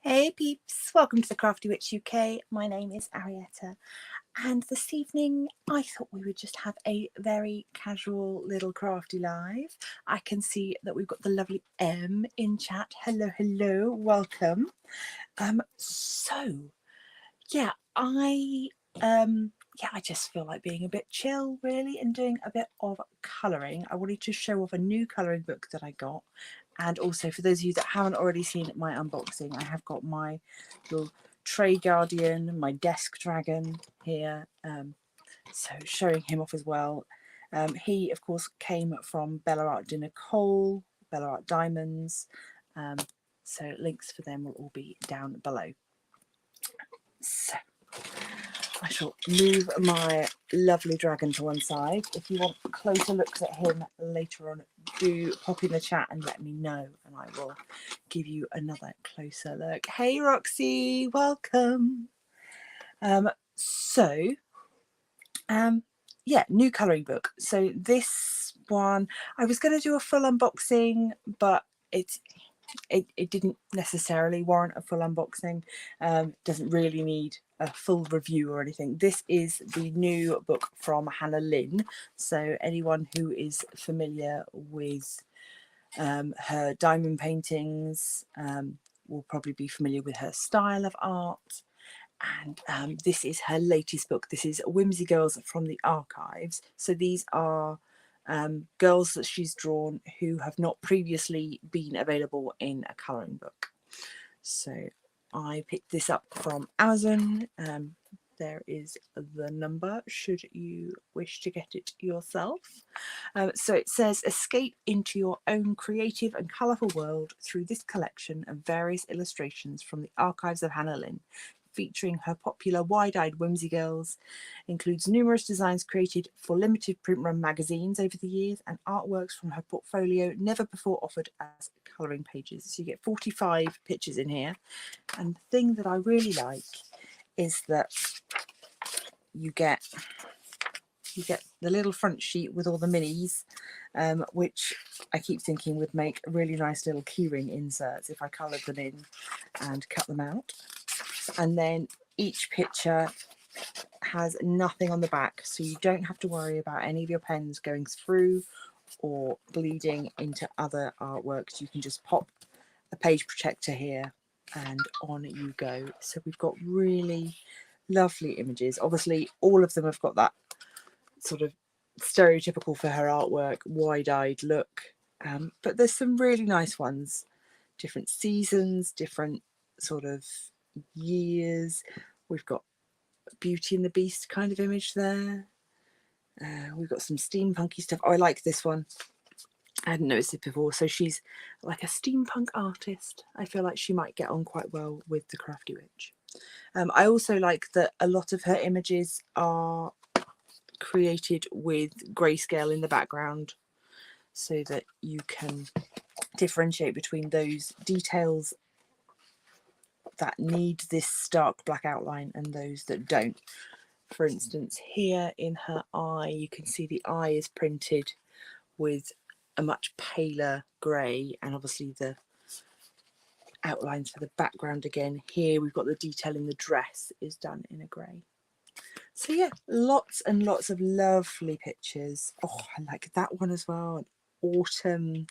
Hey peeps, welcome to the Crafty Witch UK. My name is Arietta, and this evening I thought we would just have a very casual little crafty live. I can see that we've got the lovely M in chat. Hello, hello, welcome. So yeah, I just feel like being a bit chill really and doing a bit of colouring. I wanted to show off a new colouring book that I got. And also, for those of you that haven't already seen my unboxing, I have got my little Tray Guardian, my Desk Dragon here. So showing him off as well. He, of course, came from Bella Art de Nicole, Bella Art Diamonds. So links for them will all be down below. So I shall move my lovely dragon to one side. If you want closer looks at him later on, do pop in the chat and let me know, and I will give you another closer look. Hey Roxy, welcome. Yeah, new colouring book. So this one, I was going to do a full unboxing, but it didn't necessarily warrant a full unboxing. Doesn't really need a full review or anything. This is the new book from Hannah Lynn. So anyone who is familiar with her diamond paintings will probably be familiar with her style of art. And this is her latest book. This is Whimsy Girls from the Archives. So these are girls that she's drawn who have not previously been available in a colouring book. So I picked this up from Amazon. There is the number should you wish to get it yourself. So it says, escape into your own creative and colourful world through this collection of various illustrations from the archives of Hannah Lynn, featuring her popular wide-eyed Whimsy Girls, includes numerous designs created for limited print run magazines over the years and artworks from her portfolio never before offered as colouring pages. So you get 45 pictures in here. And the thing that I really like is that you get the little front sheet with all the minis, which I keep thinking would make really nice little keyring inserts if I coloured them in and cut them out. And then each picture has nothing on the back, so you don't have to worry about any of your pens going through or bleeding into other artworks. You can just pop a page protector here and on you go. So we've got really lovely images. Obviously all of them have got that sort of stereotypical for her artwork wide-eyed look, but there's some really nice ones, different seasons, different sort of years. We've got Beauty and the Beast kind of image there. We've got some steampunky stuff. Oh, I like this one. I hadn't noticed it before. So she's like a steampunk artist. I feel like she might get on quite well with the Crafty Witch. I also like that a lot of her images are created with grayscale in the background, so that you can differentiate between those details that need this stark black outline and those that don't. For instance, here in her eye, you can see the eye is printed with a much paler grey, and obviously the outlines for the background again. Here we've got the detail in the dress is done in a grey. So yeah, lots and lots of lovely pictures. Oh, I like that one as well. An autumn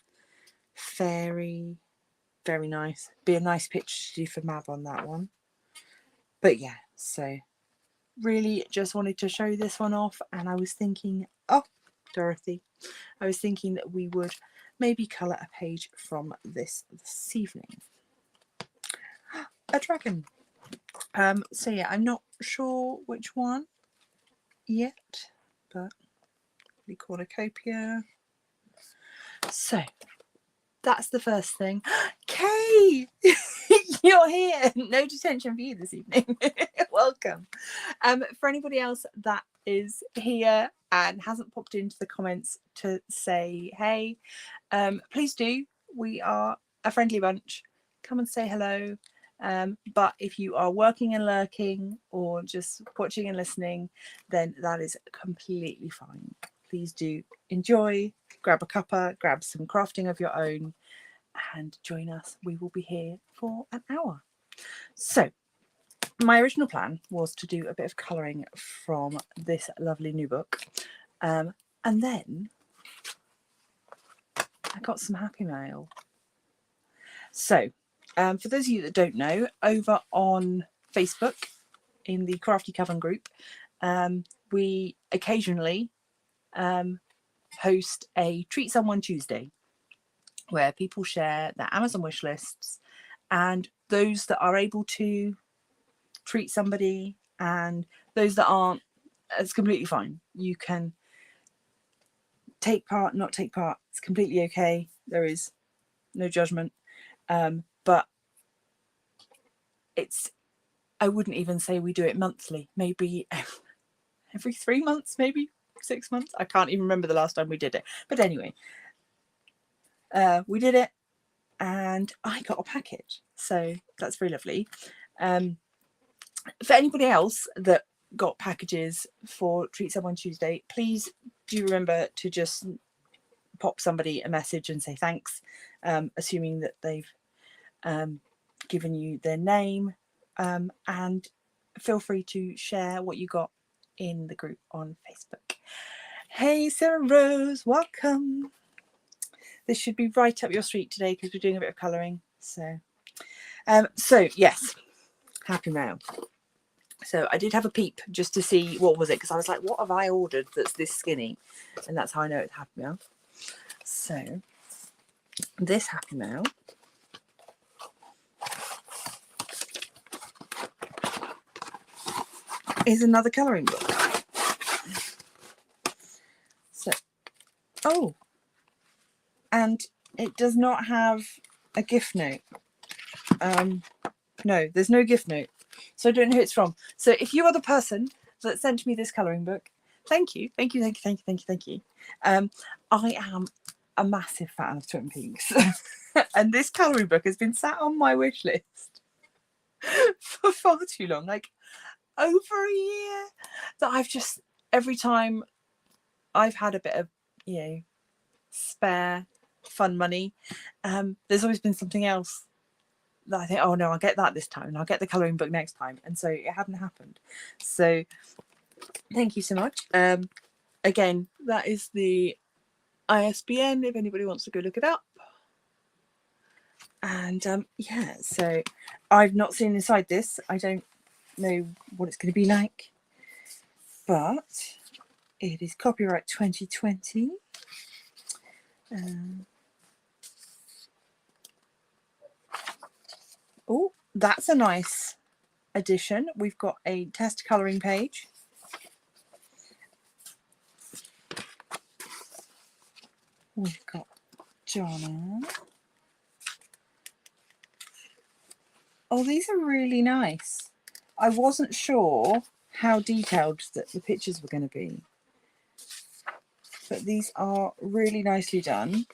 fairy, very nice. Be a nice picture to do for Mab on that one. But yeah, so really just wanted to show this one off, and I was thinking, oh, Dorothy, I was thinking that we would maybe colour a page from this evening. A dragon. So yeah, I'm not sure which one yet, but we cornucopia. So that's the first thing. Kay, you're here. No detention for you this evening. Welcome. For anybody else that is here and hasn't popped into the comments to say hey, please do. We are a friendly bunch. Come and say hello. But if you are working and lurking or just watching and listening, then that is completely fine. Please do enjoy, grab a cuppa, grab some crafting of your own, and join us. We will be here for an hour. So my original plan was to do a bit of colouring from this lovely new book. And then I got some happy mail. So for those of you that don't know, over on Facebook in the Crafty Coven group, we occasionally host a Treat Someone Tuesday where people share their Amazon wish lists, and those that are able to treat somebody and those that aren't, it's completely fine. You can take part, not take part. It's completely okay. There is no judgment. But it's, I wouldn't even say we do it monthly, maybe every 3 months, maybe 6 months. I can't even remember the last time we did it. But anyway, we did it and I got a package. So that's very lovely. For anybody else that got packages for Treat Someone Tuesday, please do remember to just pop somebody a message and say thanks, assuming that they've given you their name, and feel free to share what you got in the group on Facebook. Hey Sarah Rose, welcome. This should be right up your street today because we're doing a bit of colouring. So yes, happy mail. So I did have a peep just to see what was it, because I was like, what have I ordered that's this skinny? And that's how I know it's happy mail. So this happy mail is another colouring book. So, oh, and it does not have a gift note. No, there's no gift note. So I don't know who it's from. So if you are the person that sent me this colouring book, thank you. Thank you, thank you, thank you, thank you, thank you. I am a massive fan of Twin Peaks. And this colouring book has been sat on my wish list for far too long, like over a year, that I've just, every time I've had a bit of, you know, spare fun money, there's always been something else that I think, oh no, I'll get that this time and I'll get the colouring book next time. And so it hadn't happened. So thank you so much. Again, that is the ISBN if anybody wants to go look it up. And yeah, so I've not seen inside this. I don't know what it's going to be like, but it is copyright 2020. Oh, that's a nice addition. We've got a test colouring page. We've got Jonna. Oh, these are really nice. I wasn't sure how detailed that the pictures were going to be, but these are really nicely done.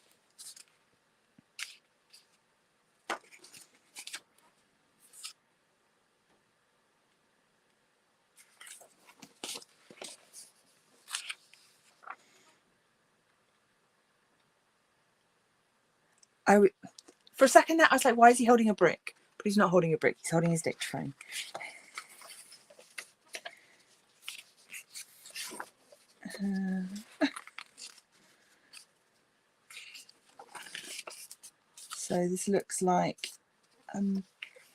For a second there, I was like, why is he holding a brick? But he's not holding a brick, he's holding his dictaphone. So this looks like a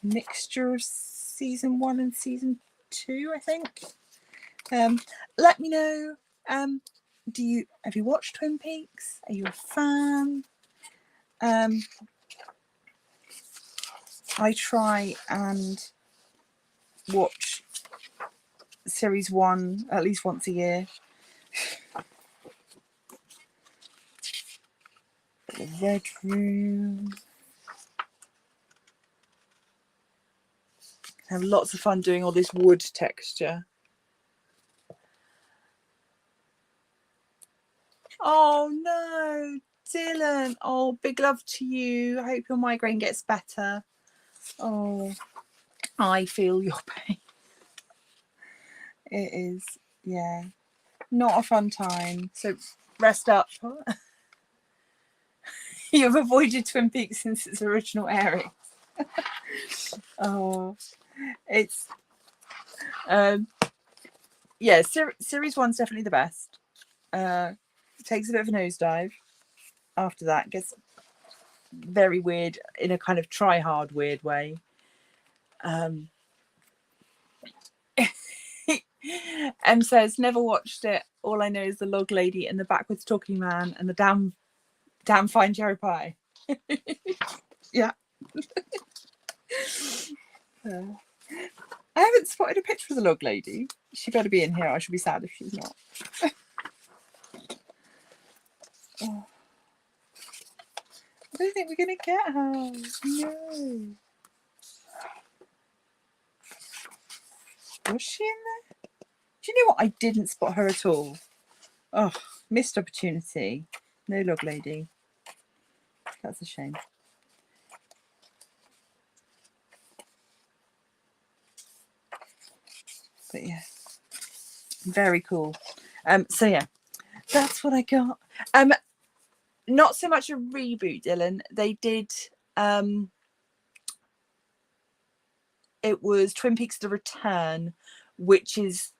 mixture of season 1 and season 2, I think. Let me know, have you watched Twin Peaks? Are you a fan? I try and watch series 1 at least once a year. The red room. Have lots of fun doing all this wood texture. Oh no, Dylan. Oh, big love to you. I hope your migraine gets better. Oh, I feel your pain. It is, yeah, not a fun time. So rest up. You've avoided Twin Peaks since its original airing. Oh, it's yeah. Series one's definitely the best. It takes a bit of a nosedive. After that, gets very weird in a kind of try hard weird way. M says never watched it. All I know is the log lady and the backwards talking man and the damn fine cherry pie. Yeah. I haven't spotted a picture of the log lady. She better be in here. I should be sad if she's not. Oh. I don't think we're going to get her. No. Was she in there? Do you know what? I didn't spot her at all. Oh, missed opportunity. No log lady. That's a shame. But yeah, very cool. So yeah, that's what I got. Not so much a reboot, Dylan. They did. It was Twin Peaks: The Return, which is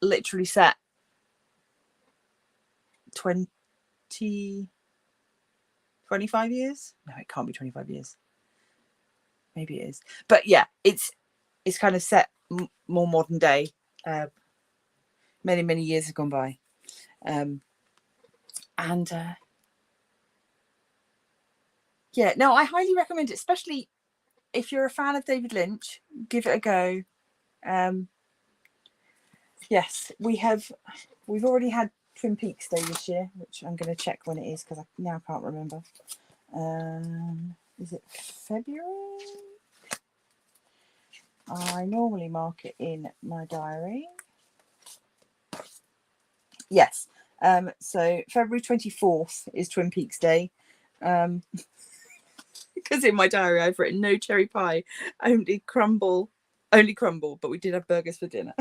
literally set 25 years. No, it can't be 25 years. Maybe it is. But yeah, it's kind of set more modern day. Many years have gone by. Yeah, no, I highly recommend it, especially if you're a fan of David Lynch. Give it a go. Yes, we've already had Twin Peaks Day this year, which I'm going to check when it is because I now can't remember. Is it February? I normally mark it in my diary. Yes. So February 24th is Twin Peaks Day. Because in my diary I've written no cherry pie, only crumble, but we did have burgers for dinner.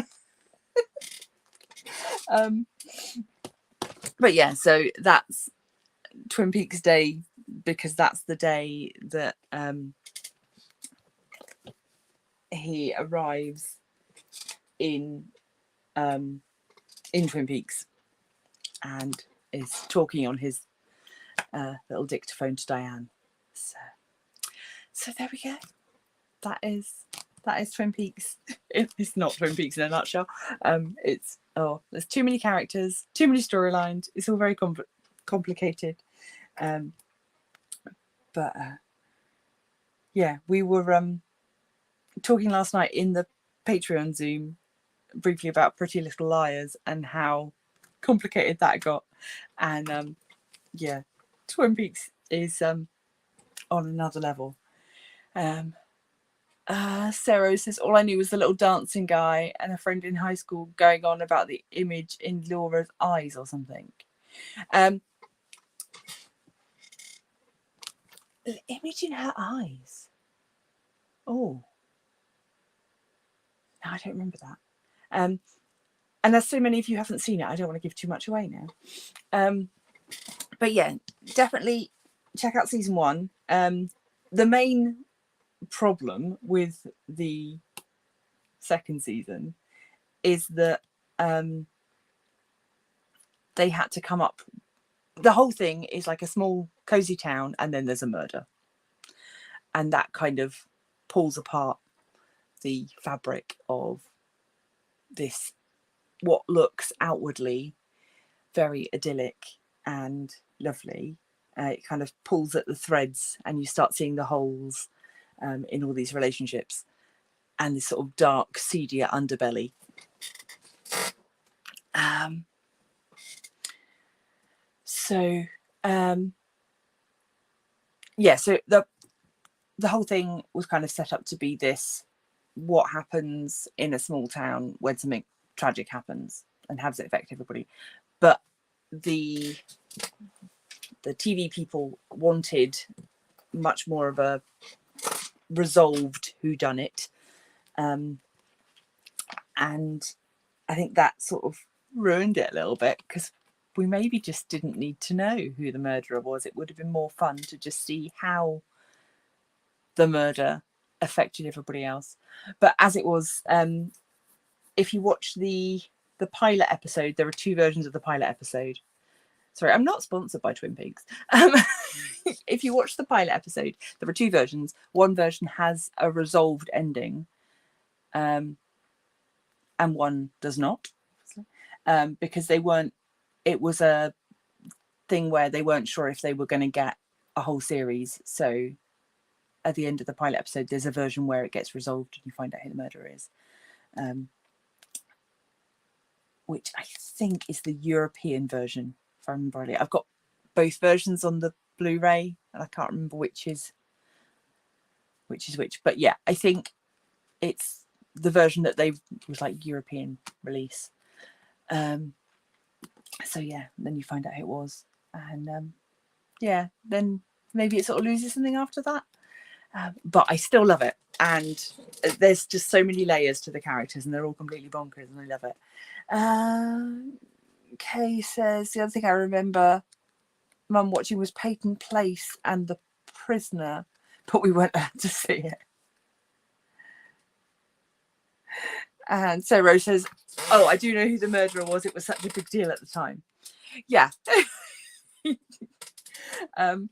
But yeah, so that's Twin Peaks Day because that's the day that he arrives in Twin Peaks and is talking on his little dictaphone to Diane. So there we go. That is Twin Peaks. It's not Twin Peaks in a nutshell. There's too many characters, too many storylines. It's all very complicated. Yeah, we were talking last night in the Patreon Zoom briefly about Pretty Little Liars and how complicated that got. And yeah, Twin Peaks is on another level. Sarah says, all I knew was the little dancing guy and a friend in high school going on about the image in Laura's eyes or something. The image in her eyes. Oh. No, I don't remember that. And as so many of you haven't seen it, I don't want to give too much away now. But yeah, definitely check out season 1. The main problem with the second season is that they had to come up. The whole thing is like a small cozy town, and then there's a murder, and that kind of pulls apart the fabric of this, what looks outwardly very idyllic and lovely. It kind of pulls at the threads, and you start seeing the holes in all these relationships and this sort of dark, seedier underbelly. Yeah, so the whole thing was kind of set up to be this, what happens in a small town when something tragic happens and how does it affect everybody. But the TV people wanted much more of a resolved whodunit, and I think that sort of ruined it a little bit because we maybe just didn't need to know who the murderer was. It would have been more fun to just see how the murder affected everybody else. But as it was, if you watch the pilot episode, there are 2 versions of the pilot episode. Sorry, I'm not sponsored by Twin Peaks. If you watch the pilot episode, there are 2 versions. One version has a resolved ending, and one does not, because they weren't. It was a thing where they weren't sure if they were going to get a whole series. So at the end of the pilot episode, there's a version where it gets resolved and you find out who the murderer is, which I think is the European version. If I remember rightly, I've got both versions on the Blu-ray, and I can't remember which is which. But yeah, I think it's the version that they was like European release. So yeah, then you find out who it was, and yeah, then maybe it sort of loses something after that. But I still love it, and there's just so many layers to the characters, and they're all completely bonkers, and I love it. Kay says the other thing I remember Mum watching was Peyton Place and The Prisoner, but we weren't allowed to see it. And so Rose says, "Oh, I do know who the murderer was. It was such a big deal at the time." Yeah. And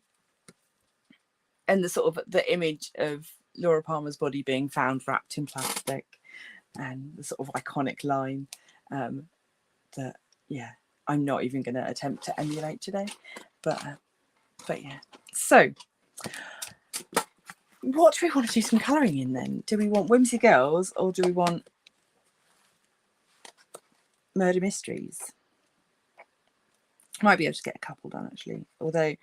the sort of the image of Laura Palmer's body being found wrapped in plastic, and the sort of iconic line that, yeah, I'm not even going to attempt to emulate today, but yeah. So what do we want to do some colouring in then? Do we want Whimsy Girls, or do we want Murder Mysteries? Might be able to get a couple done actually, although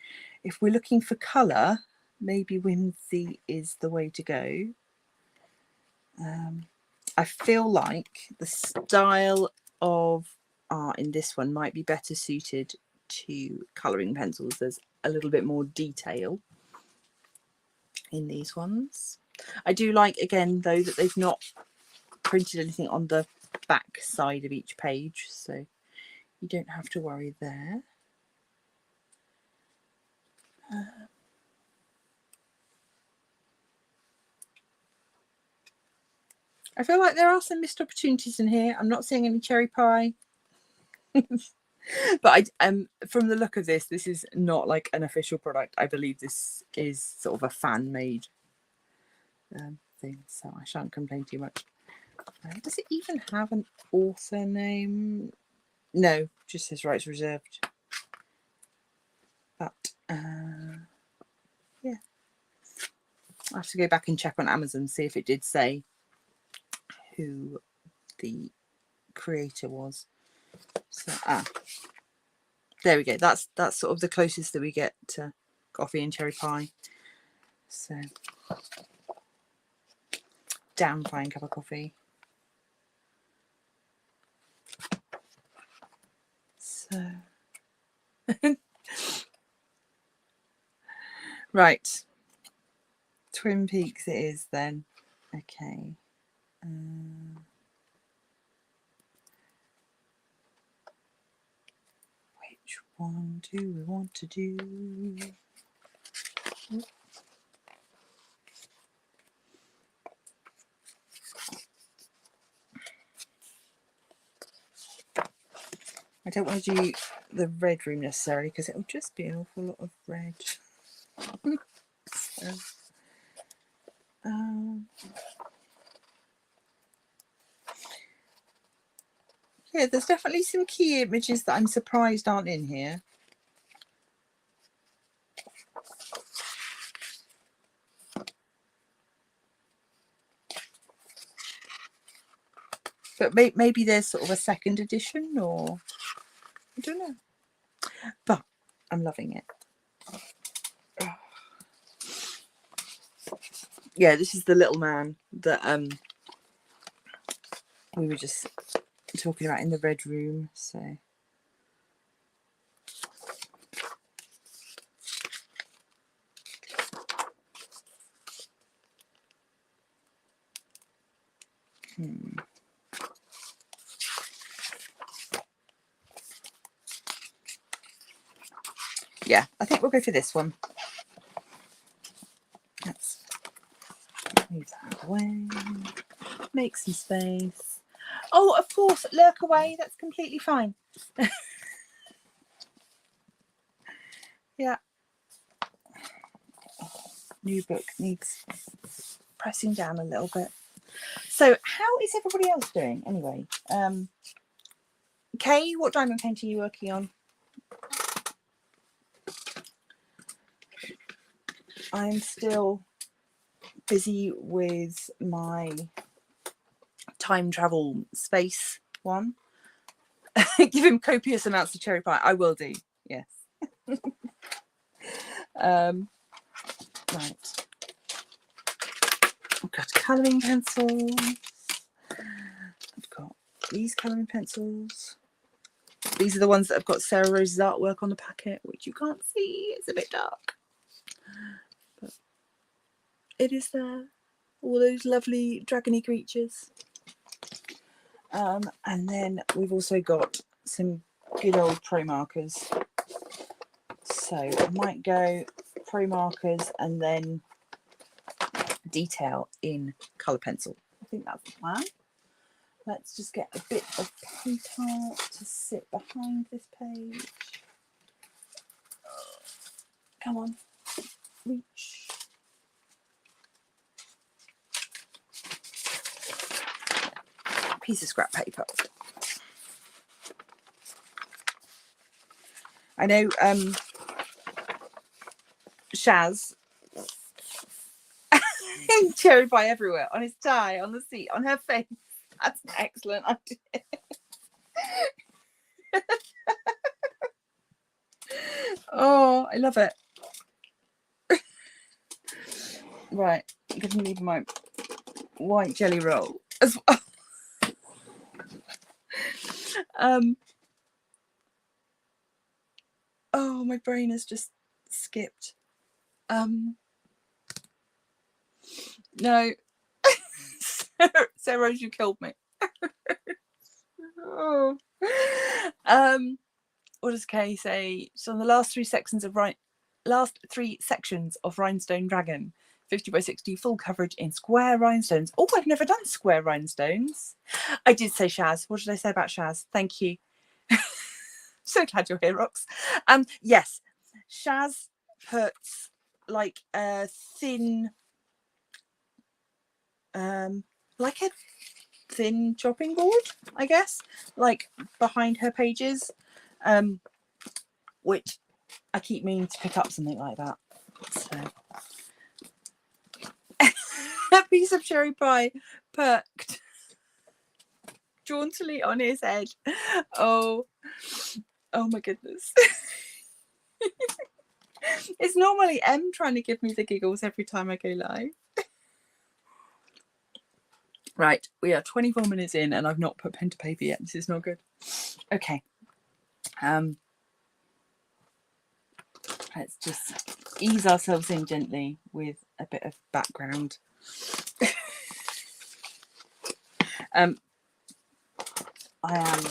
if we're looking for colour, maybe Whimsy is the way to go. I feel like the style of art in this one might be better suited to colouring pencils. There's a little bit more detail in these ones. I do like, again, though, that they've not printed anything on the back side of each page, so you don't have to worry there. I feel like there are some missed opportunities in here. I'm not seeing any cherry pie. But from the look of this is not like an official product. I believe this is sort of a fan-made thing, so I shan't complain too much. Does it even have an author name? No, just says rights reserved. But yeah, I have to go back and check on Amazon, see if it did say who the creator was. So there we go. That's sort of the closest that we get to coffee and cherry pie. So down fine cup of coffee. So right, Twin Peaks it is then. Okay. Which one do we want to do? I don't want to do the red room necessarily because it'll just be an awful lot of red. So, yeah, there's definitely some key images that I'm surprised aren't in here. But maybe there's sort of a second edition, or I don't know. But I'm loving it. Yeah, this is the little man that we were just talking about in the red room. So yeah, I think we'll go for this one. Move that away. Make some space. Oh, of course, lurk away. That's completely fine. Yeah. Oh, new book needs pressing down a little bit. So how is everybody else doing anyway? Kay, what diamond paint are you working on? I'm still busy with my time travel space one. Give him copious amounts of cherry pie. I will do, yes. Right. I've got colouring pencils. I've got these colouring pencils. These are the ones that have got Sarah Rose's artwork on the packet, which you can't see. It's a bit dark. But it is there. All those lovely dragony creatures. And then we've also got some good old pro markers. So I might go pro markers and then detail in colour pencil. I think that's the plan. Let's just get a bit of paper to sit behind this page. Come on, reach. Piece of scrap paper. I know Shaz cherry pie everywhere, on his tie, on the seat, on her face. That's an excellent idea. Oh, I love it. Right, I'm going to need my white jelly roll as well. Oh, my brain has just skipped. No. Sarah, you killed me. Oh. What does Kay say? So on the last three sections of Rhinestone Dragon, 50 by 60 full coverage in square rhinestones. Oh, I've never done square rhinestones. I did say Shaz. What did I say about Shaz? Thank you. So glad you're here, Rox. Yes, Shaz puts like a thin like a thin chopping board, I guess, like behind her pages, which I keep meaning to pick up something like that. So a piece of cherry pie perked jauntily on his head. Oh my goodness. It's normally M trying to give me the giggles every time I go live. Right, we are 24 minutes in and I've not put pen to paper yet. This is not good. Okay. Let's just ease ourselves in gently with a bit of background. I am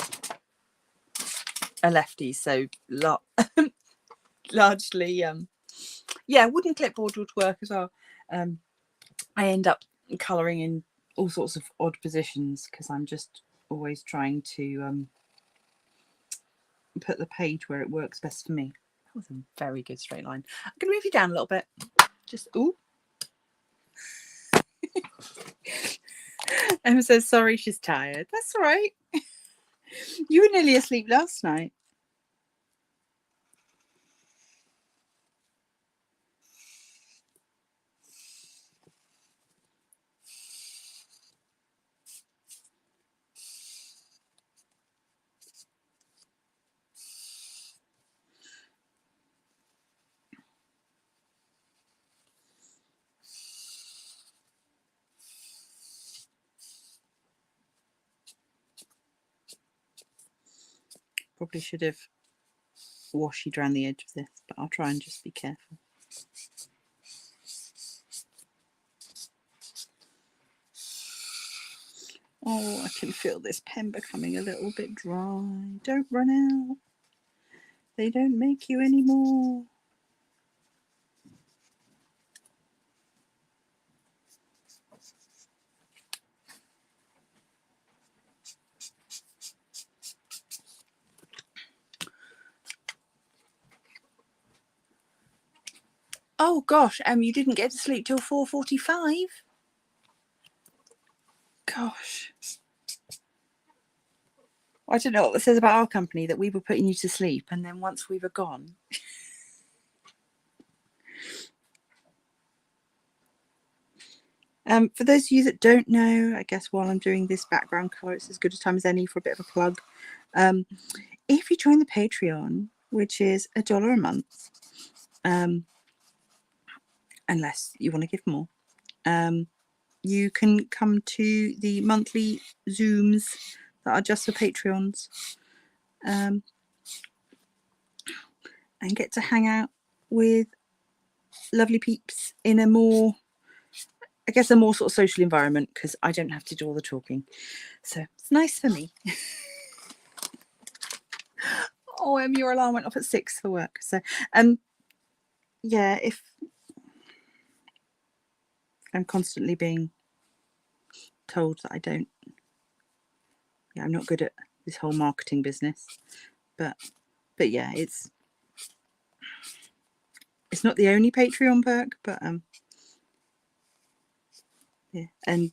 a lefty, so largely, yeah, wooden clipboard would work as well. I end up colouring in all sorts of odd positions because I'm just always trying to put the page where it works best for me. That was a very good straight line. I'm going to move you down a little bit. Just, ooh. Emma says, sorry, she's tired. That's all right. You were nearly asleep last night. Probably should have washied around the edge of this, but I'll try and just be careful. Oh, I can feel this pen becoming a little bit dry. Don't run out. They don't make you anymore. Oh gosh, you didn't get to sleep till 4:45. Gosh. I don't know what it says about our company, that we were putting you to sleep, and then once we were gone. For those of you that don't know, I guess while I'm doing this background colour, it's as good a time as any for a bit of a plug. If you join the Patreon, which is $1 a month, unless you want to give more, you can come to the monthly Zooms that are just for Patreons, and get to hang out with lovely peeps in a more, I guess, a more sort of social environment, because I don't have to do all the talking. So it's nice for me. Oh, your alarm went off at 6 for work. So, yeah, if I'm constantly being told that I don't, yeah, I'm not good at this whole marketing business, but yeah, it's not the only Patreon perk, but yeah, and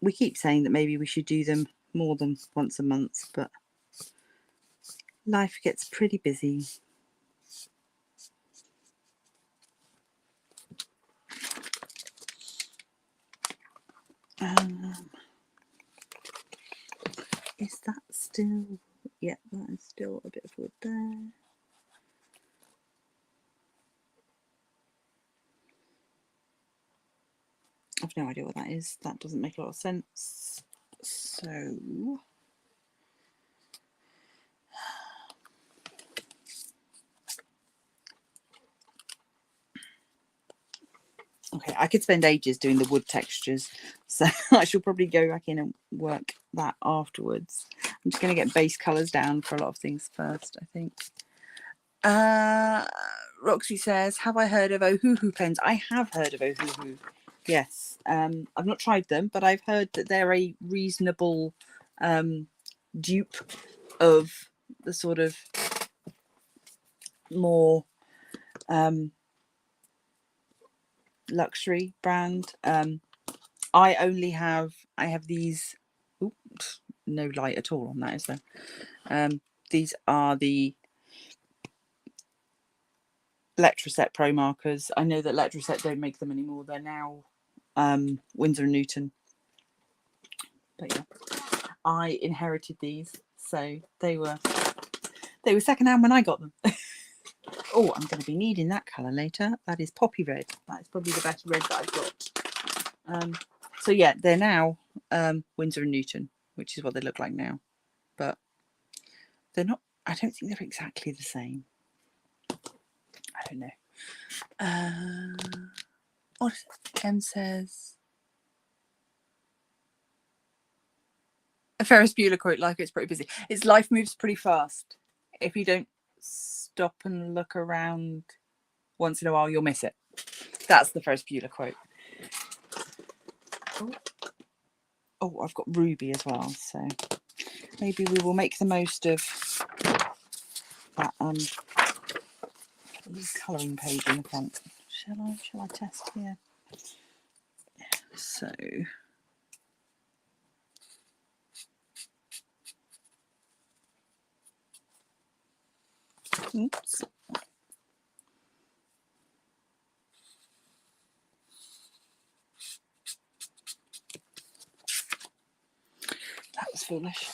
we keep saying that maybe we should do them more than once a month, but life gets pretty busy. Is that still, yeah, that is still a bit of wood there. I've no idea what that is. That doesn't make a lot of sense. So okay, I could spend ages doing the wood textures, so I should probably go back in and work that afterwards. I'm just going to get base colours down for a lot of things first, I think. Roxy says, have I heard of Ohuhu pens? I have heard of Ohuhu, yes. I've not tried them, but I've heard that they're a reasonable dupe of the sort of more luxury brand. I have these. Oops, no light at all on that, is there? These are the Letraset Pro markers. I know that Letraset don't make them anymore. They're now Winsor & Newton. But yeah, I inherited these, so they were secondhand when I got them. Oh, I'm going to be needing that colour later. That is poppy red. That is probably the best red that I've got. So yeah, they're now Winsor & Newton, which is what they look like now. But they're not, I don't think they're exactly the same. I don't know. What is it? Em says, a Ferris Bueller quote, life gets pretty busy. It's life moves pretty fast. If you don't stop and look around once in a while, you'll miss it. That's the Ferris Bueller quote. Oh, I've got ruby as well, so maybe we will make the most of that colouring page in the front. Shall I test here? So oops. That was foolish.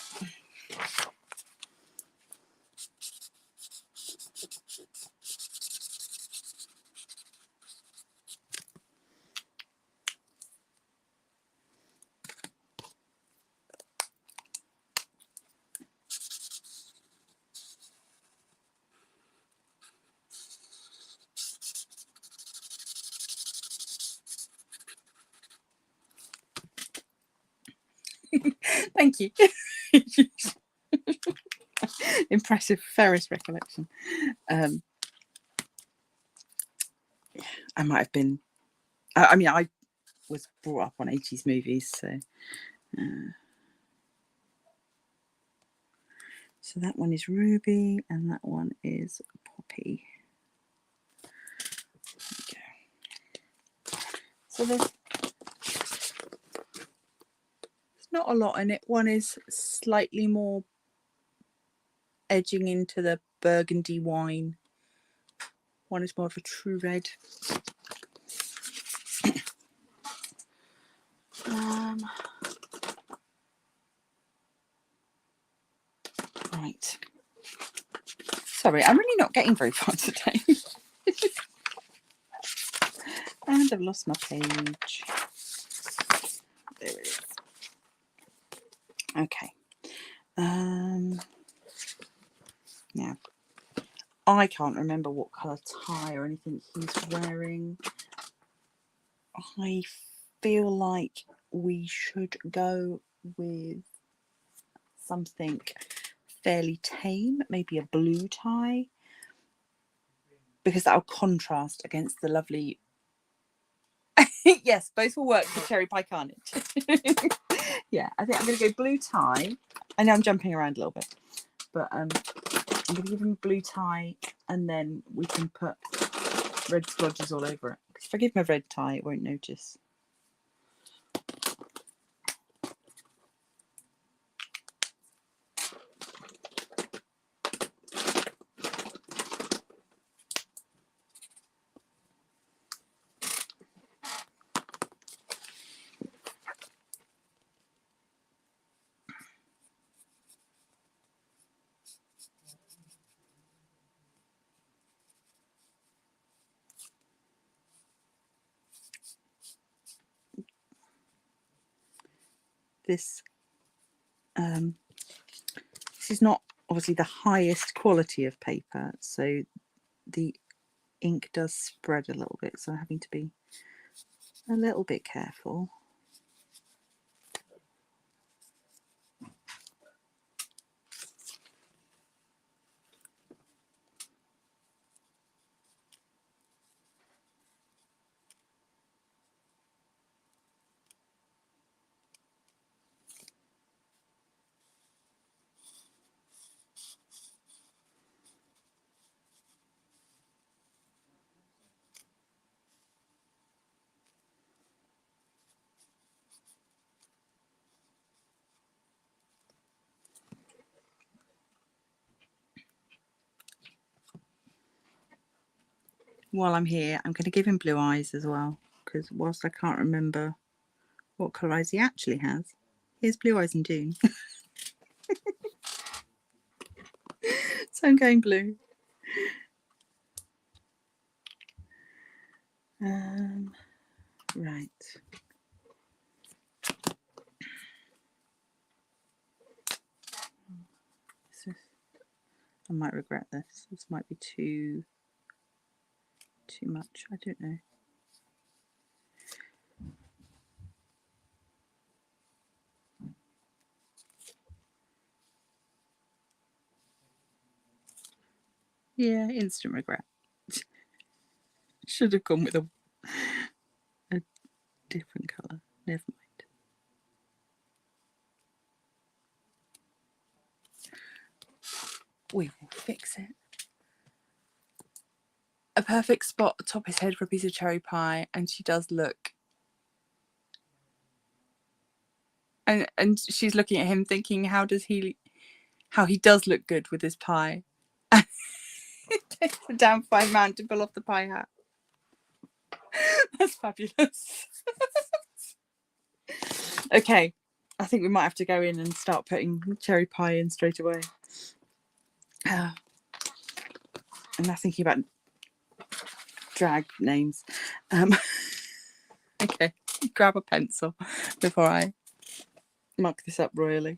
Thank you. Impressive Ferris recollection. I might have been. I mean, I was brought up on 80s movies, so. So that one is ruby, and that one is poppy. There we go. So there's not a lot in it. One is slightly more edging into the burgundy wine. One is more of a true red. Right. Sorry, I'm really not getting very far today. And I've lost my page. There it is. Okay. Now, I can't remember what colour tie or anything he's wearing. I feel like we should go with something fairly tame, maybe a blue tie, because that'll contrast against the lovely... Yes, both will work for cherry pie carnage. Yeah, I think I'm going to go blue tie. I know I'm jumping around a little bit, but I'm going to give him a blue tie, and then we can put red splodges all over it. Because if I give him a red tie, it won't notice. This is not obviously the highest quality of paper, so the ink does spread a little bit, so I'm having to be a little bit careful. While I'm here, I'm going to give him blue eyes as well, because whilst I can't remember what colour eyes he actually has, he has blue eyes in Dune. So I'm going blue. Right. I might regret this. This might be too much. I don't know. Yeah, instant regret. Should have gone with a different colour. Never mind. We will fix it. A perfect spot atop his head for a piece of cherry pie, and she does look. And she's looking at him thinking, how he does look good with his pie. It takes a damn fine man to pull off the pie hat. That's fabulous. Okay, I think we might have to go in and start putting cherry pie in straight away. I'm now thinking about drag names. Okay, grab a pencil before I muck this up royally.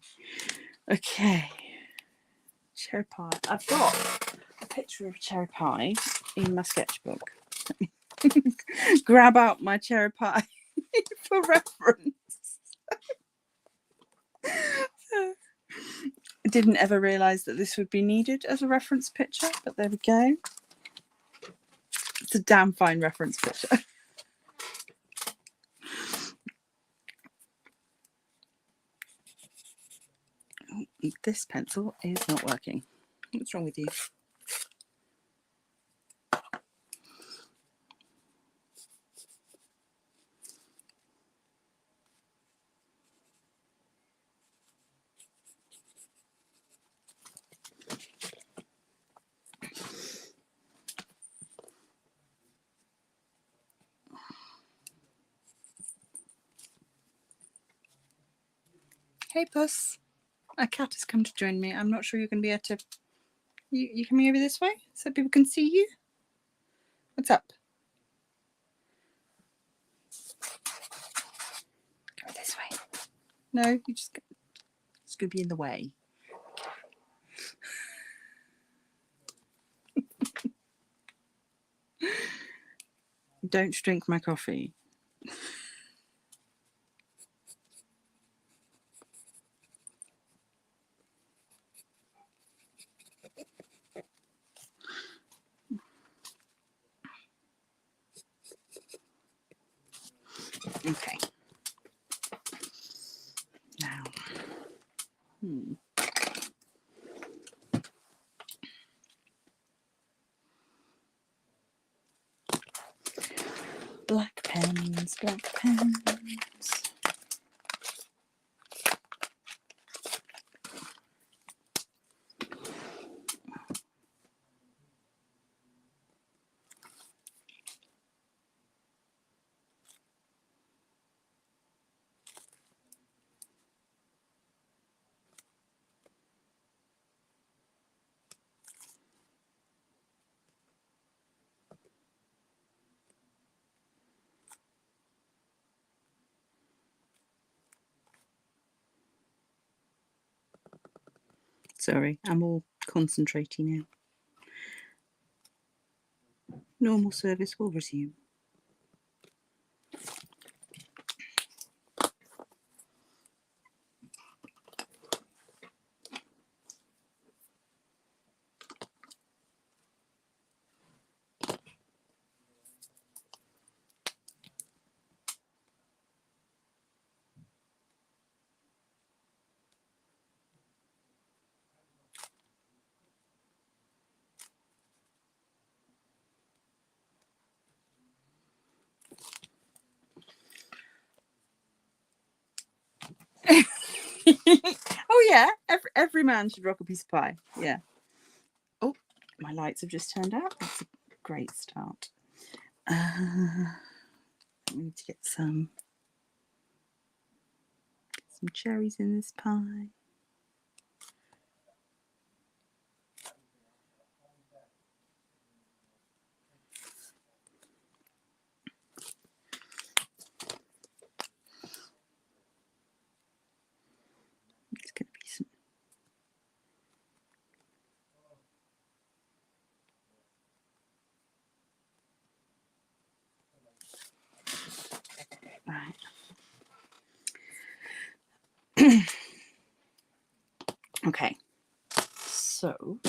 Okay, cherry pie. I've got a picture of cherry pie in my sketchbook. Grab out my cherry pie for reference. I didn't ever realise that this would be needed as a reference picture, but there we go. It's a damn fine reference picture. Oh, this pencil is not working. What's wrong with you? Hey, Puss. A cat has come to join me. I'm not sure you're going to be able to... You coming over this way so people can see you? What's up? Go this way. No, you just... It's going to be in the way. Don't drink my coffee. Okay. Now. Black pens, black pens. Sorry, I'm all concentrating now. Normal service will resume. Oh yeah, every man should rock a piece of pie. Yeah. Oh, my lights have just turned out. That's a great start. We need to get some cherries in this pie. It's going to be some. Right. Okay. So,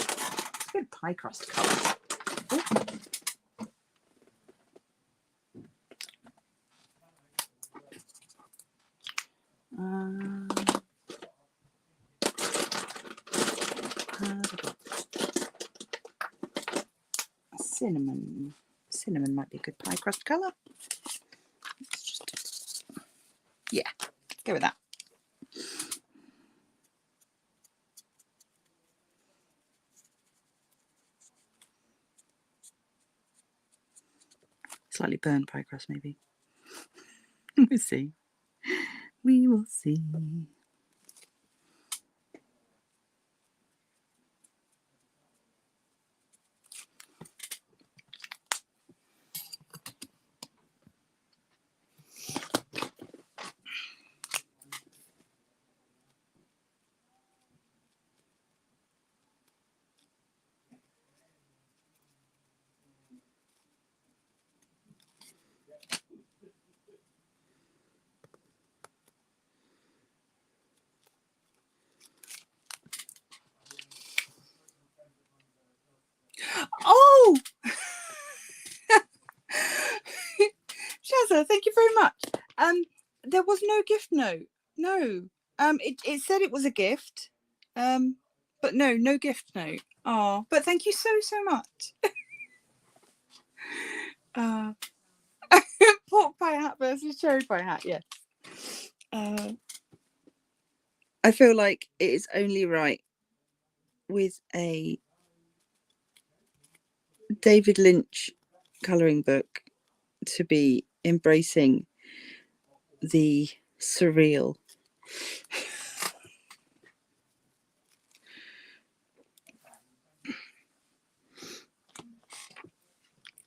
good pie crust colours. Cinnamon. Cinnamon might be a good pie crust colour. Yeah, go with that. Slightly burnt pie crust, maybe. We'll see. We will see. Oh! Shazza, thank you very much. There was no gift note. No. It said it was a gift. But no gift note. Oh, but thank you so much. Pork pie hat versus cherry pie hat, yes. I feel like it is only right with a David Lynch colouring book to be embracing the surreal.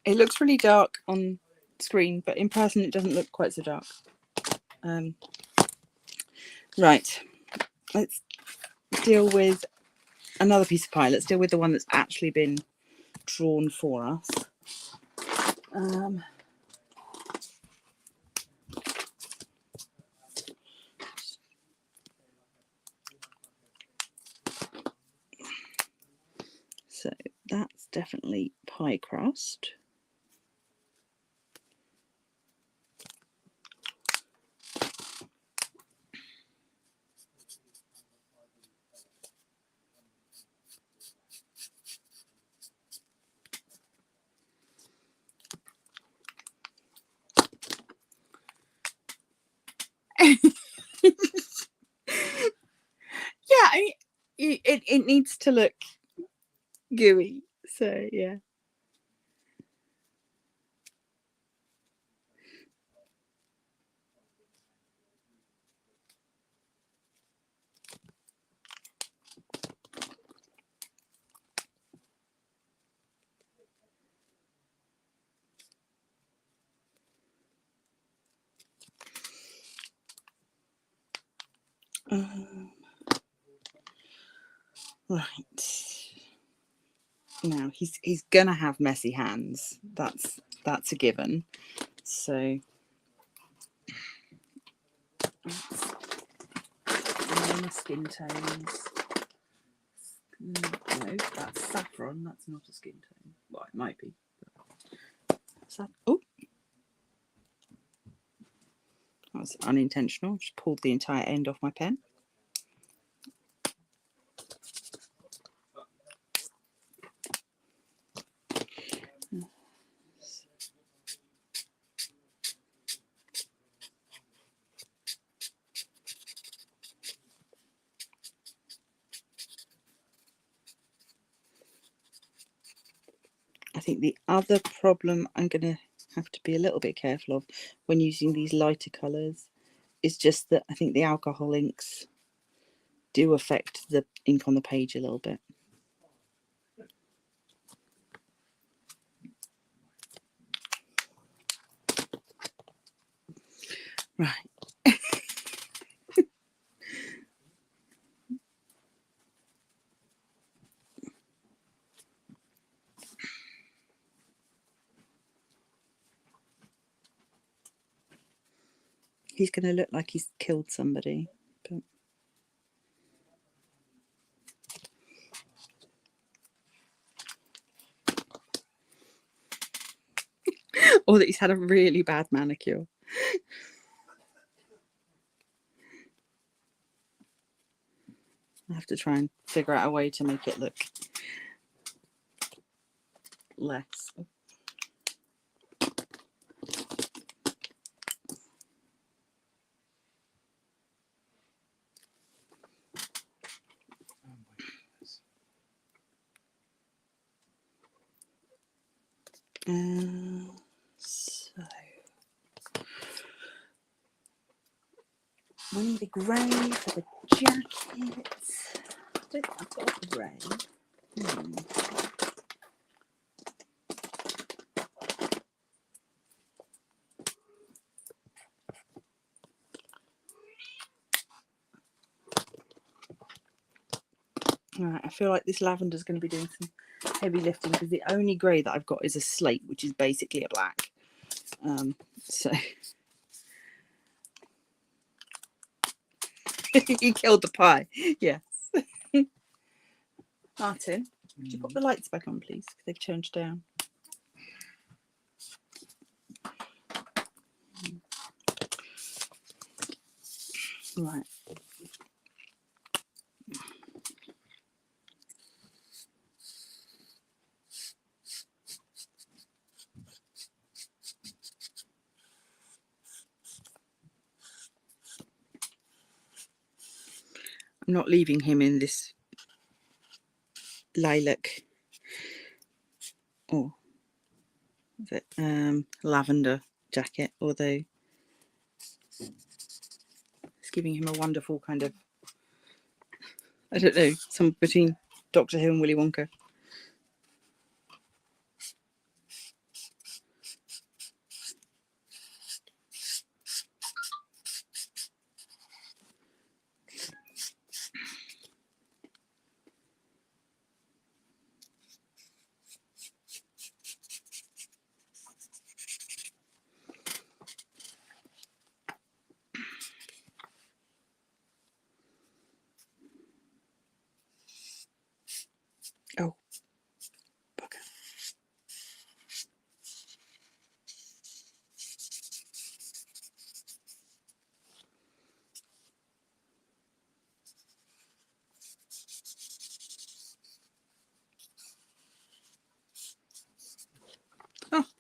It looks really dark on screen, but in person it doesn't look quite so dark. Right, let's deal with another piece of pie. Let's deal with the one that's actually been drawn for us. So that's definitely pie crust. Yeah, it needs to look gooey. So yeah. Right. Now he's gonna have messy hands. That's a given. So skin tones. No, that's saffron. That's not a skin tone. Well, it might be. Oh, that was unintentional. Just pulled the entire end off my pen. I think the other problem I'm going to have to be a little bit careful of when using these lighter colours is just that I think the alcohol inks do affect the ink on the page a little bit. Right. He's going to look like he's killed somebody. But... or that he's had a really bad manicure. I have to try and figure out a way to make it look less. So we need a grey for the jacket. I don't think I've got a grey. Right, I feel like this lavender is going to be doing some heavy lifting because the only grey that I've got is a slate, which is basically a black. So he killed the pie. Yes. Martin, could you put the lights back on, please? Because they've changed down. Right. I'm not leaving him in this lilac or lavender jacket, although it's giving him a wonderful kind of, I don't know, some between Doctor Who and Willy Wonka.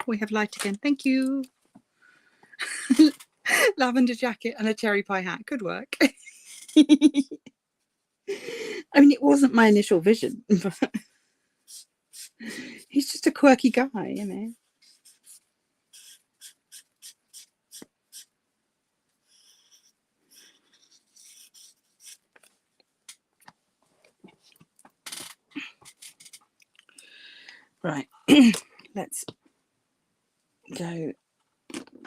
we have light again. Thank you. Lavender jacket and a cherry pie hat. Good work. I mean, it wasn't my initial vision, but he's just a quirky guy, you know. Right, let's go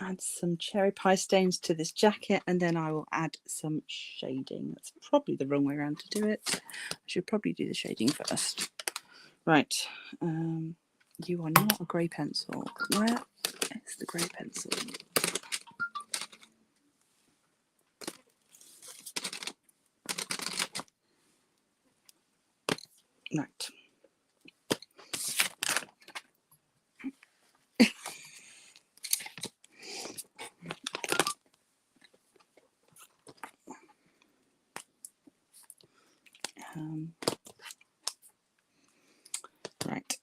add some cherry pie stains to this jacket, and then I will add some shading. That's probably the wrong way around to do it. I should probably do the shading first. Right, you are not a grey pencil. Where is the grey pencil? Right. Right.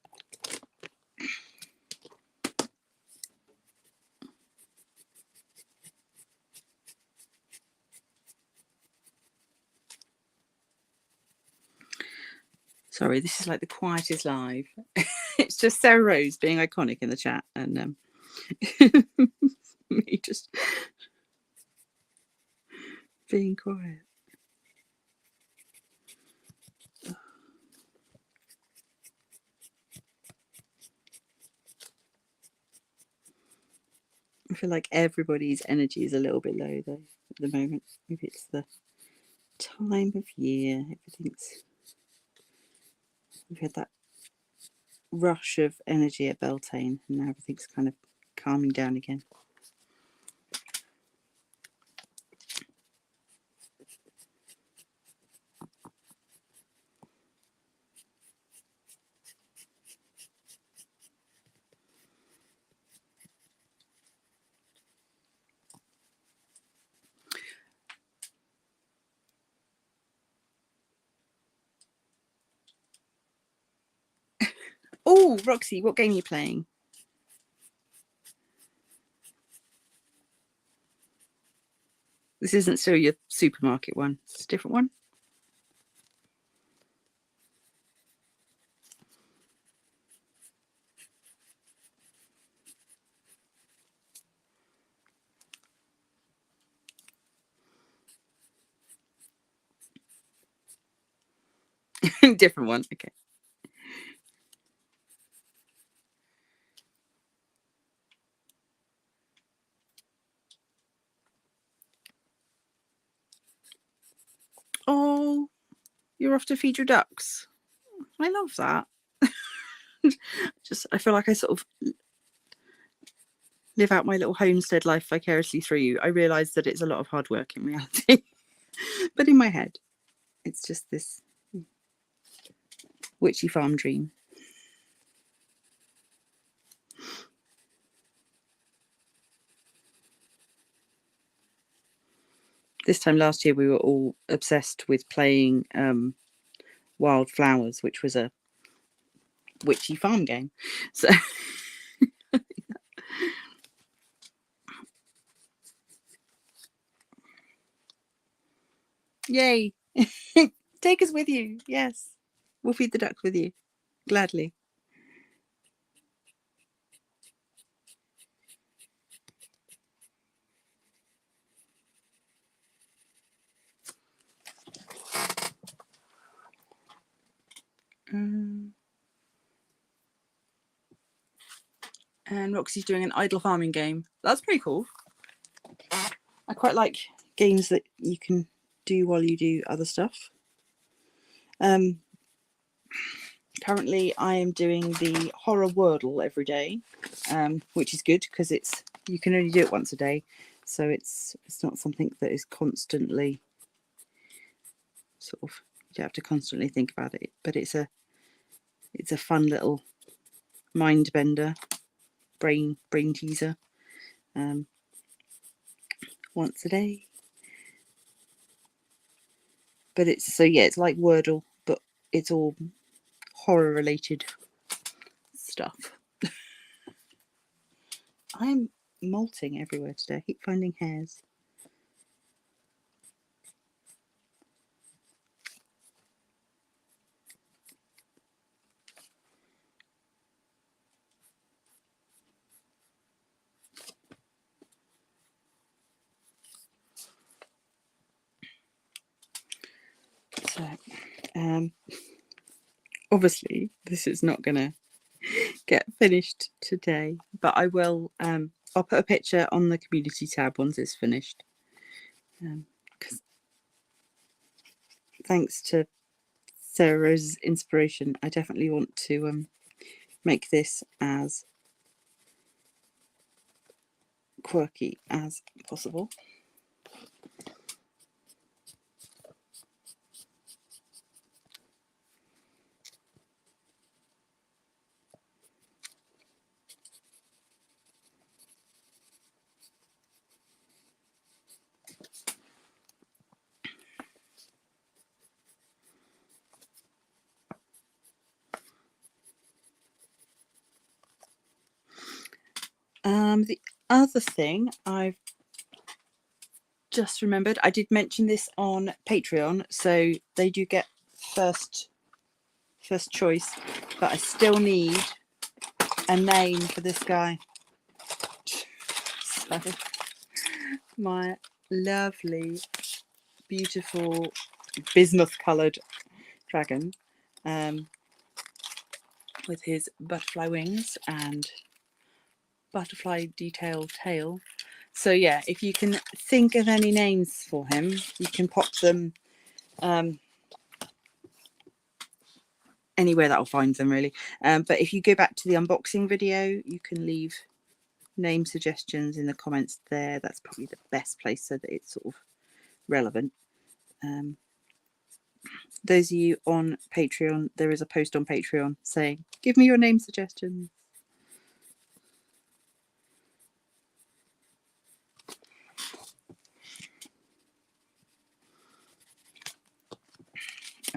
Sorry, this is like the quietest live. It's just Sarah Rose being iconic in the chat, and me just being quiet. I feel like everybody's energy is a little bit low though at the moment. Maybe it's the time of year. We've had that rush of energy at Beltane, and now everything's kind of calming down again. Oh, Roxy, what game are you playing? This isn't still your supermarket one. It's a different one. Different one. Okay. Oh, you're off to feed your ducks. I love that. I feel like I sort of live out my little homestead life vicariously through you. I realise that it's a lot of hard work in reality, but in my head, it's just this witchy farm dream. This time last year, we were all obsessed with playing Wild Flowers, which was a witchy farm game. So, yay! Take us with you. Yes, we'll feed the ducks with you gladly. And Roxy's doing an idle farming game. That's pretty cool. I quite like games that you can do while you do other stuff. Currently I am doing the horror Wordle every day, which is good because you can only do it once a day, so it's not something that is constantly sort of, you have to constantly think about it, but it's a fun little mind bender, brain teaser, once a day. But it's like Wordle, but it's all horror related stuff. I'm molting everywhere today. I keep finding hairs. So, obviously, this is not going to get finished today, but I will. I'll put a picture on the community tab once it's finished. Because thanks to Sarah Rose's inspiration, I definitely want to make this as quirky as possible. The other thing I've just remembered, I did mention this on Patreon, so they do get first choice, but I still need a name for this guy. So my lovely, beautiful bismuth coloured dragon, with his butterfly wings and butterfly detailed tail. So yeah, if you can think of any names for him, you can pop them anywhere that I'll find them, really. But if you go back to the unboxing video, you can leave name suggestions in the comments there. That's probably the best place so that it's sort of relevant. Those of you on Patreon, there is a post on Patreon saying, give me your name suggestions.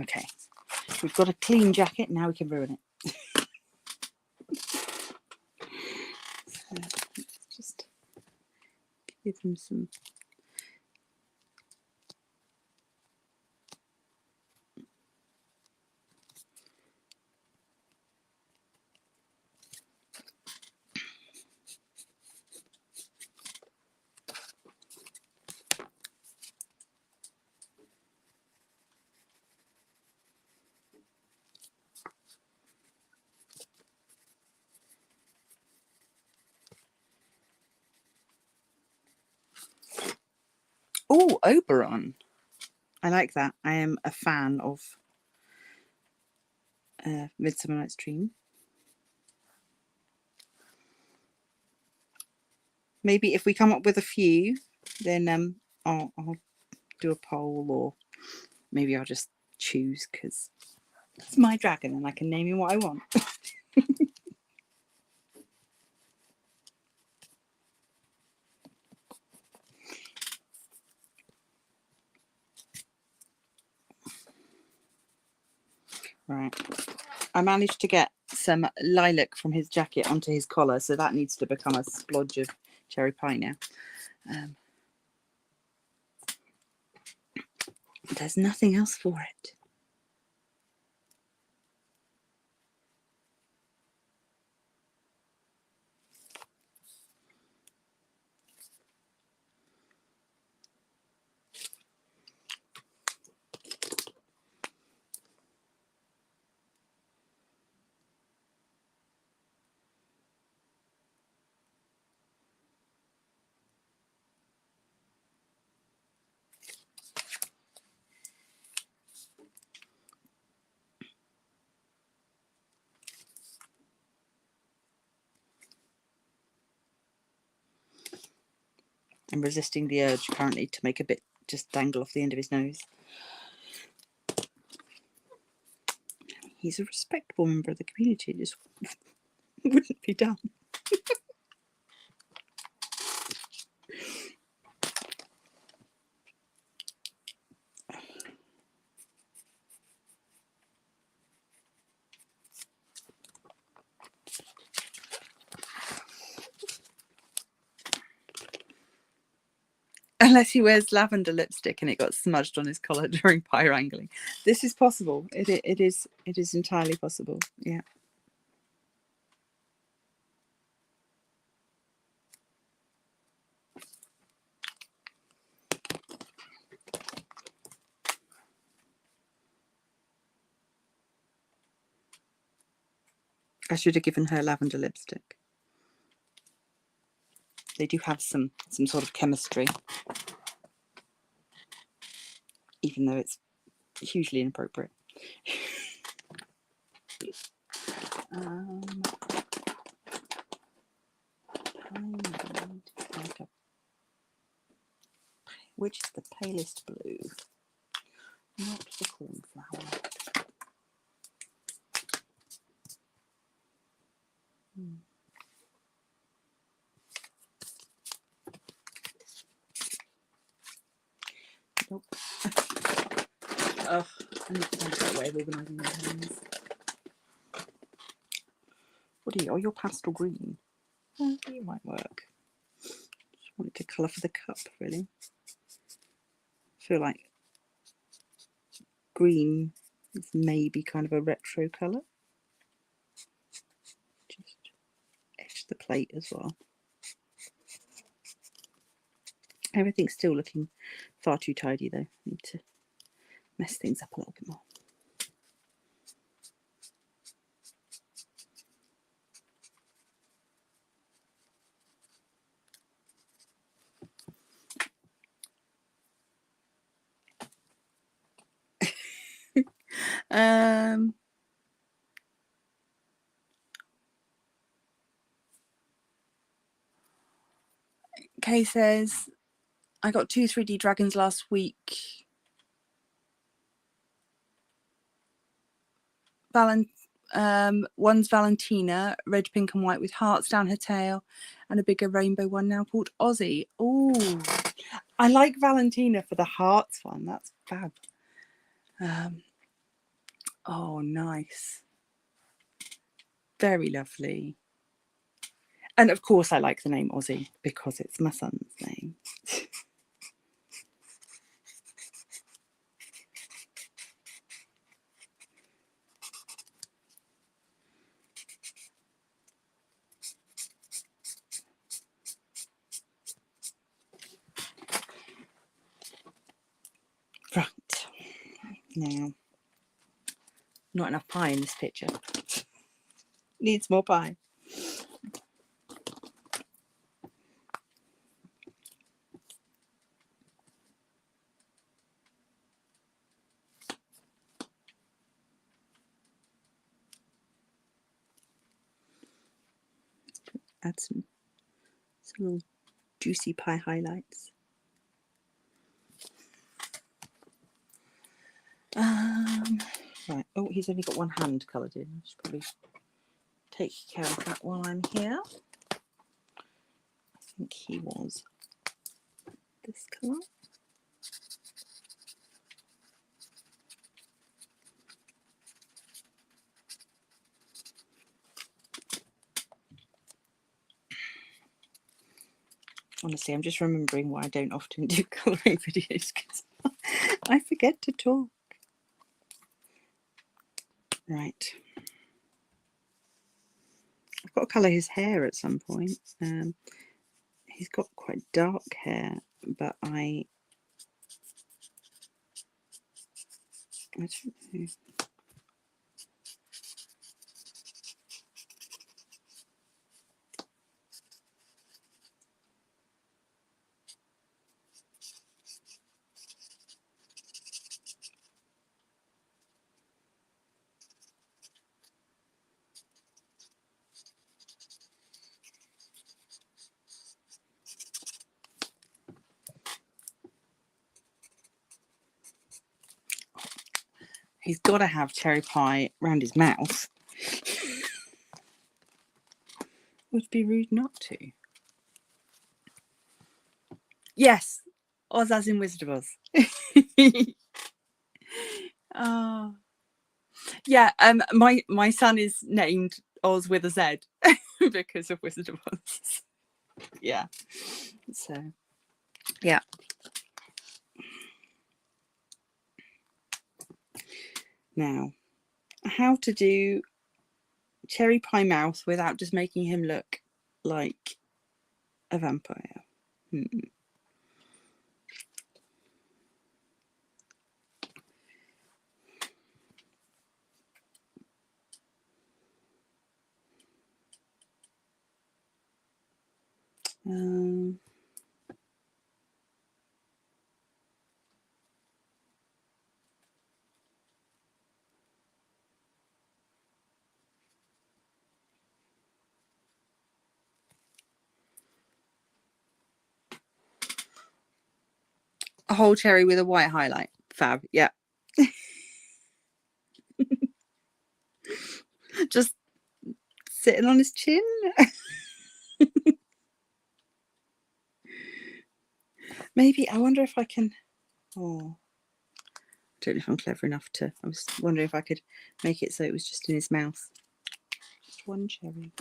Okay, we've got a clean jacket, now we can ruin it. So let's just give him some. Oh, Oberon. I like that. I am a fan of Midsummer Night's Dream. Maybe if we come up with a few, then I'll do a poll, or maybe I'll just choose because it's my dragon and I can name him what I want. Right. I managed to get some lilac from his jacket onto his collar, so that needs to become a splodge of cherry pie now. There's nothing else for it. I'm resisting the urge currently to make a bit just dangle off the end of his nose. He's a respectable member of the community. It just wouldn't be done. Unless he wears lavender lipstick and it got smudged on his collar during pie wrangling. This is possible. It is entirely possible. Yeah. I should have given her lavender lipstick. They do have some sort of chemistry, even though it's hugely inappropriate. Which is the palest blue? Not the cornflower. Nope. Oh, I need to find a better way of organising my hands. What are you? Oh, you're pastel green. You might work. Just wanted to colour for the cup, really. I feel like green is maybe kind of a retro colour. Just edge the plate as well. Everything's still looking far too tidy though. I need to mess things up a little bit more. Kay says, I got 2 3D dragons last week. One's Valentina, red, pink and white with hearts down her tail, and a bigger rainbow one now called Aussie. Oh, I like Valentina for the hearts one. That's fab. Oh, nice. Very lovely. And of course I like the name Aussie because it's my son's name. Right. Now, not enough pie in this picture. Needs more pie. Add some little juicy pie highlights. Right. Oh, he's only got one hand coloured in. I should probably take care of that while I'm here. I think he was this colour. Honestly, I'm just remembering why I don't often do colouring videos because I forget to talk. Right. I've got to colour his hair at some point. He's got quite dark hair, but I don't know. He's got to have cherry pie around his mouth. Would be rude not to. Yes, Oz as in Wizard of Oz. Oh, yeah. My son is named Oz with a Z because of Wizard of Oz. Yeah. So, yeah. Now, how to do cherry pie mouth without just making him look like a vampire. A whole cherry with a white highlight. Fab. Yeah. Just sitting on his chin. Maybe, I wonder if I can, oh, I don't know if I'm clever enough to, I was wondering if I could make it so it was just in his mouth. Just one cherry.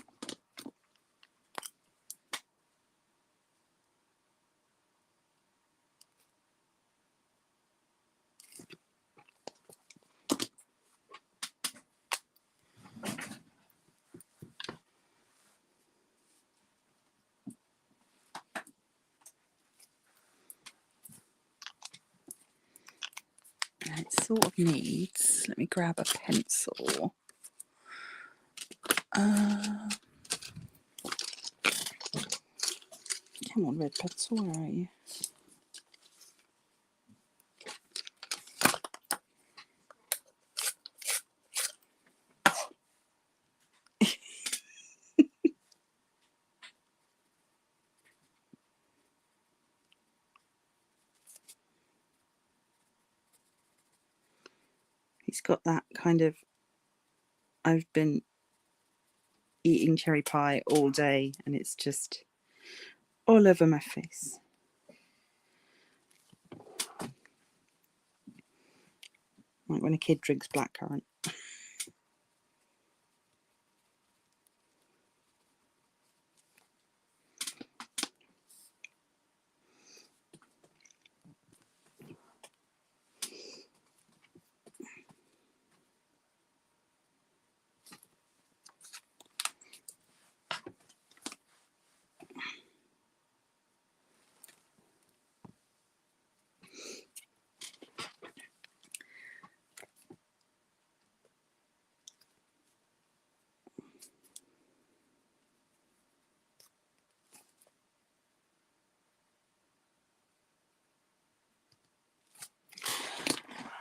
And it sort of needs, let me grab a pencil. Come on, red pencil, where are you? He's got that kind of, I've been eating cherry pie all day and it's just all over my face. Like when a kid drinks blackcurrant.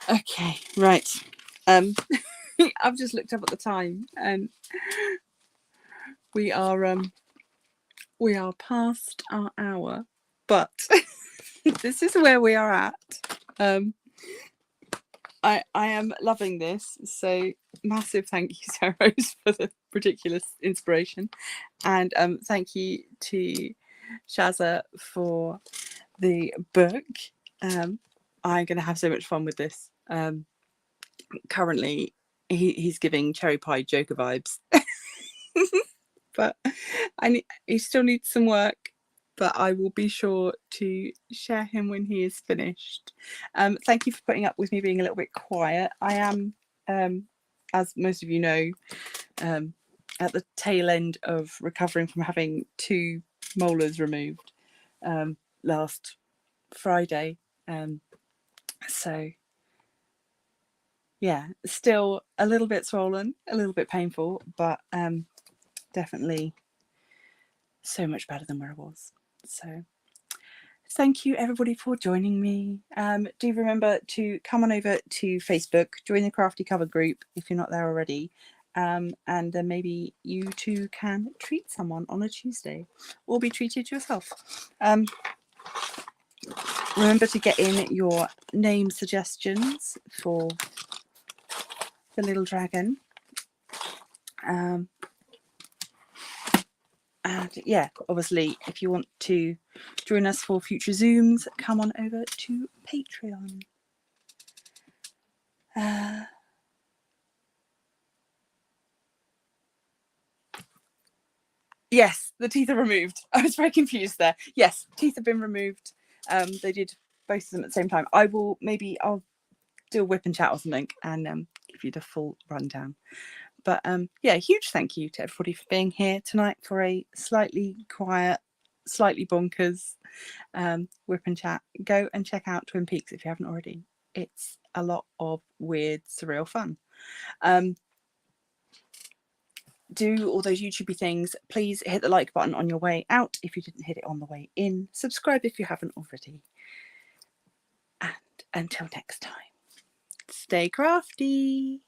Okay, right. I've just looked up at the time and we are past our hour, but this is where we are at. I am loving this, so massive thank you, Sarah Rose, for the ridiculous inspiration, and thank you to Shazza for the book. I'm going to have so much fun with this. Currently, he's giving cherry pie Joker vibes, but he still needs some work. But I will be sure to share him when he is finished. Thank you for putting up with me being a little bit quiet. I am, as most of you know, at the tail end of recovering from having 2 molars removed last Friday. So yeah, still a little bit swollen, a little bit painful, but definitely so much better than where I was. So thank you everybody for joining me. Do remember to come on over to Facebook, join the Crafty Cover group if you're not there already, and then maybe you too can treat someone on a Tuesday or be treated yourself. Remember to get in your name suggestions for the little dragon. And yeah, obviously, if you want to join us for future Zooms, come on over to Patreon. Yes, the teeth are removed. I was very confused there. Yes, teeth have been removed. They did both of them at the same time. I'll do a whip and chat or something and give you the full rundown. But yeah, huge thank you to everybody for being here tonight for a slightly quiet, slightly bonkers whip and chat. Go and check out Twin Peaks if you haven't already. It's a lot of weird, surreal fun. Do all those YouTubey things. Please hit the like button on your way out if you didn't hit it on the way in. Subscribe if you haven't already. And until next time, stay crafty.